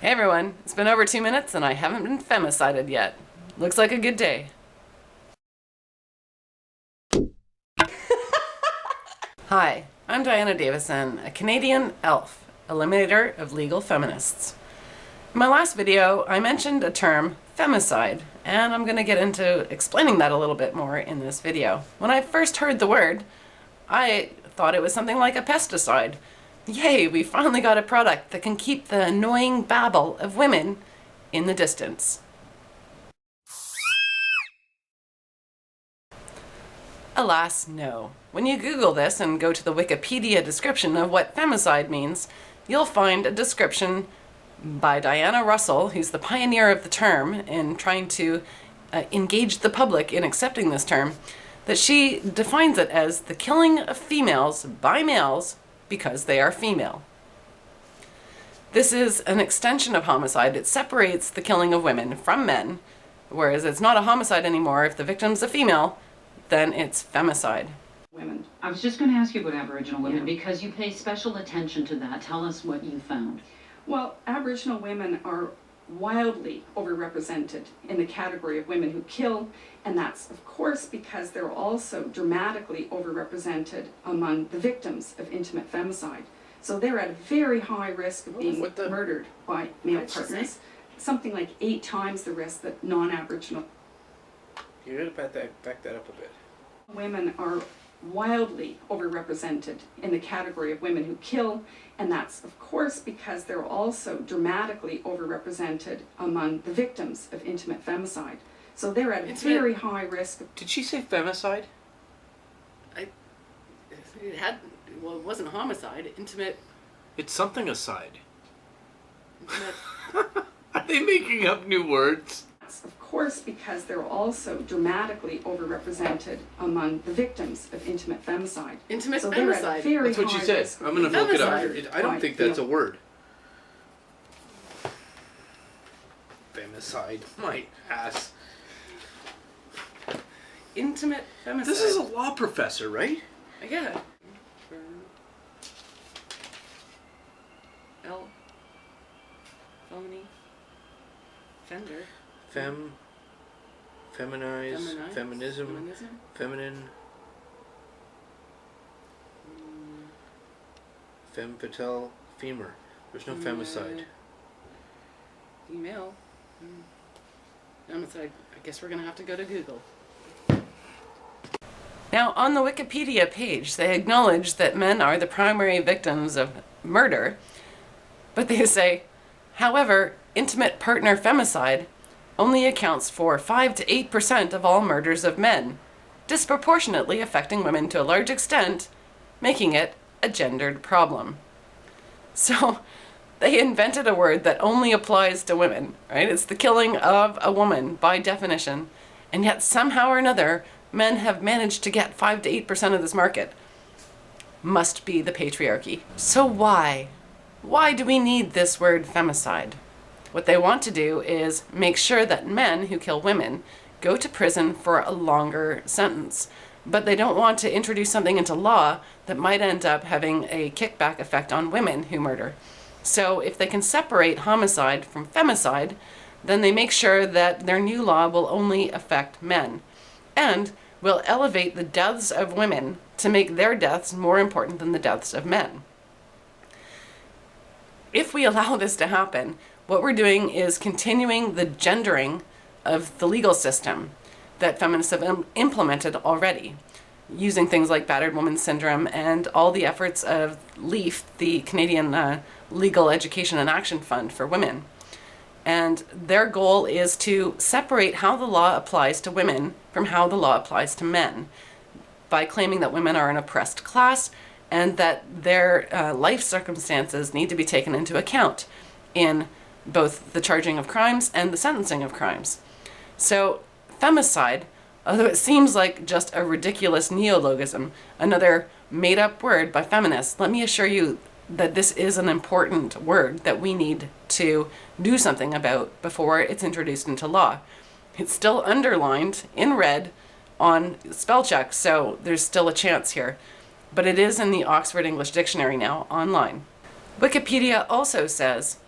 Hey everyone, it's been over 2 minutes and I haven't been femicided yet. Looks like a good day. Hi, I'm Diana Davison, a Canadian elf, eliminator of legal feminists. In my last video, I mentioned a term, femicide, and I'm going to get into explaining that a little bit more in this video. When I first heard the word, I thought it was something like a pesticide. Yay, we finally got a product that can keep the annoying babble of women in the distance. Alas, no. When you Google this and go to the Wikipedia description of what femicide means, you'll find a description by Diana Russell, who's the pioneer of the term in trying to engage the public in accepting this term, that she defines it as the killing of females by males because they are female. This is an extension of homicide. It separates the killing of women from men, whereas it's not a homicide anymore. If the victim's a female, then it's femicide. Women. I was just going to ask you about Aboriginal women because you pay special attention to that. Tell us what you found. Well, Aboriginal women are wildly overrepresented in the category of women who kill, and that's of course because they're also dramatically overrepresented among the victims of intimate femicide. So they're at a very high risk of being murdered by male partners, something like 8 times the risk that non-Aboriginal. You gotta back that up a bit. Women are wildly overrepresented in the category of women who kill, and that's of course because they're also dramatically overrepresented among the victims of intimate femicide. So they're at a very high risk of... Did she say femicide? It wasn't homicide, intimate... It's something aside. Intimate... Are they making up new words? Of course, because they're also dramatically overrepresented among the victims of intimate femicide. Intimate so they're at femicide. a very That's what she high said. risk of I'm gonna being look it up. femicide. I don't think that's a female. word. Femicide. My ass. Intimate femicide. This is a law professor, right? Yeah. L. Felony. Fender. Feminize, Feminize? feminism, Feminism? feminine, femme fatale, femur. There's no femicide. Female. Femicide. I guess we're gonna have to go to Google. Now, on the Wikipedia page, they acknowledge that men are the primary victims of murder, but they say, however, intimate partner femicide only accounts for 5 to 8% of all murders of men, disproportionately affecting women to a large extent, making it a gendered problem. So, they invented a word that only applies to women, right? It's the killing of a woman by definition, and yet somehow or another, men have managed to get 5 to 8% of this market. Must be the patriarchy. So why? Why do we need this word femicide? What they want to do is make sure that men who kill women go to prison for a longer sentence. But they don't want to introduce something into law that might end up having a kickback effect on women who murder. So if they can separate homicide from femicide, then they make sure that their new law will only affect men and will elevate the deaths of women to make their deaths more important than the deaths of men. If we allow this to happen, what we're doing is continuing the gendering of the legal system that feminists have implemented already, using things like battered woman syndrome and all the efforts of LEAF, the Canadian Legal Education and Action Fund for Women. And their goal is to separate how the law applies to women from how the law applies to men, by claiming that women are an oppressed class and that their life circumstances need to be taken into account in both the charging of crimes and the sentencing of crimes. So femicide, although it seems like just a ridiculous neologism, another made-up word by feminists, let me assure you that this is an important word that we need to do something about before it's introduced into law. It's still underlined in red on spell check, so there's still a chance here. But it is in the Oxford English Dictionary now, online. Wikipedia also says,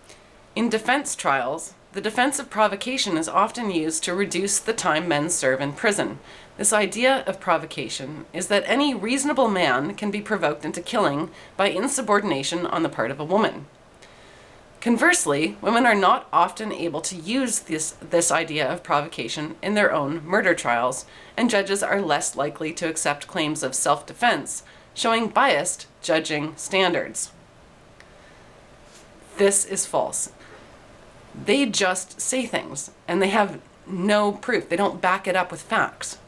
In defense trials, the defense of provocation is often used to reduce the time men serve in prison. This idea of provocation is that any reasonable man can be provoked into killing by insubordination on the part of a woman. Conversely, women are not often able to use this idea of provocation in their own murder trials, and judges are less likely to accept claims of self-defense, showing biased judging standards. This is false. They just say things, and they have no proof. They don't back it up with facts.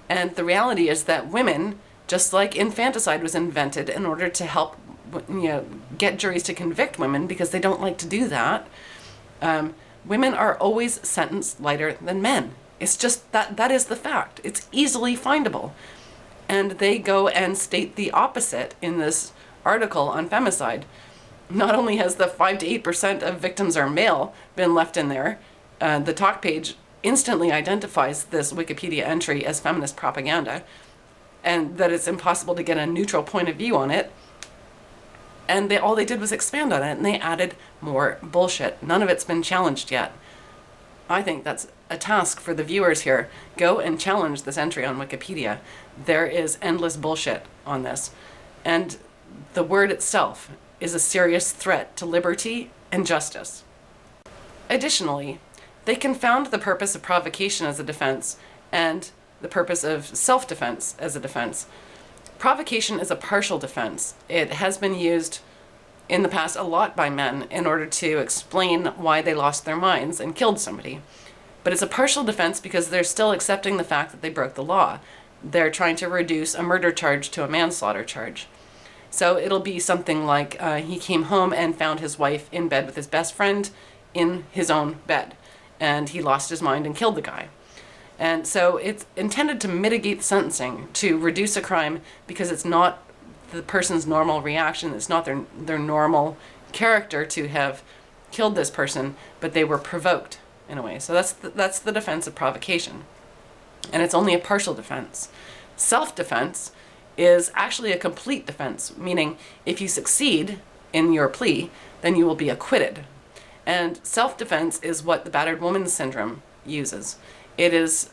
And the reality is that women, just like infanticide was invented in order to help get juries to convict women because they don't like to do that, women are always sentenced lighter than men. It's just that is the fact. It's easily findable. And they go and state the opposite in this article on femicide. Not only has the 5 to 8% of victims are male been left in there, the talk page instantly identifies this Wikipedia entry as feminist propaganda, and that it's impossible to get a neutral point of view on it. And all they did was expand on it, and they added more bullshit. None of it's been challenged yet. I think that's a task for the viewers here. Go and challenge this entry on Wikipedia. There is endless bullshit on this. And the word itself is a serious threat to liberty and justice. Additionally, they confound the purpose of provocation as a defense and the purpose of self-defense as a defense. Provocation is a partial defense. It has been used in the past a lot by men in order to explain why they lost their minds and killed somebody. But it's a partial defense because they're still accepting the fact that they broke the law. They're trying to reduce a murder charge to a manslaughter charge. So it'll be something like he came home and found his wife in bed with his best friend in his own bed, and he lost his mind and killed the guy. And so it's intended to mitigate sentencing, to reduce a crime, because it's not the person's normal reaction, it's not their normal character to have killed this person, but they were provoked in a way. So that's the defense of provocation. And it's only a partial defense. Self-defense is actually a complete defense, meaning if you succeed in your plea, then you will be acquitted. And self-defense is what the battered woman syndrome uses. It is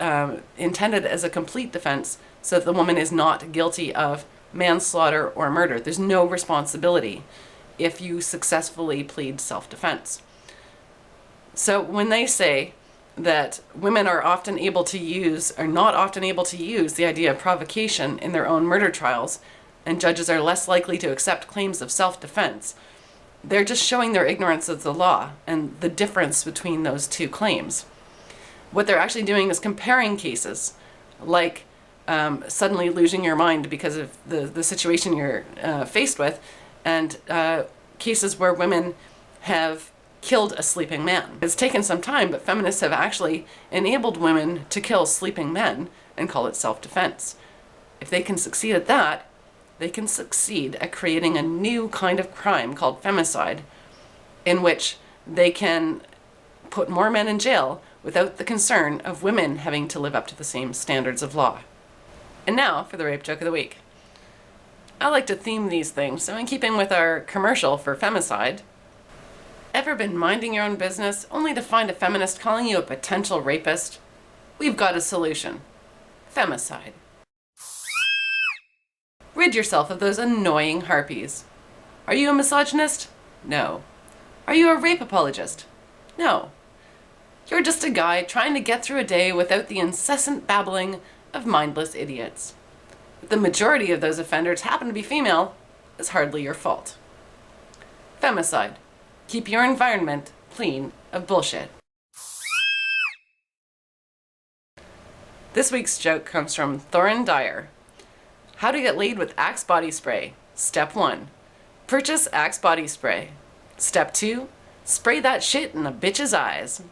intended as a complete defense so that the woman is not guilty of manslaughter or murder. There's no responsibility if you successfully plead self-defense. So when they say that women are not often able to use the idea of provocation in their own murder trials, and judges are less likely to accept claims of self-defense, they're just showing their ignorance of the law and the difference between those two claims. What they're actually doing is comparing cases like suddenly losing your mind because of the situation you're faced with, and cases where women have killed a sleeping man. It's taken some time, but feminists have actually enabled women to kill sleeping men and call it self-defense. If they can succeed at that, they can succeed at creating a new kind of crime called femicide, in which they can put more men in jail without the concern of women having to live up to the same standards of law. And now for the rape joke of the week. I like to theme these things, so in keeping with our commercial for femicide, ever been minding your own business only to find a feminist calling you a potential rapist? We've got a solution. Femicide. Rid yourself of those annoying harpies. Are you a misogynist? No. Are you a rape apologist? No. You're just a guy trying to get through a day without the incessant babbling of mindless idiots. If the majority of those offenders happen to be female, it's hardly your fault. Femicide. Keep your environment clean of bullshit. This week's joke comes from Thorin Dyer. How to get laid with Axe body spray. Step 1. Purchase Axe body spray. Step 2. Spray that shit in a bitch's eyes.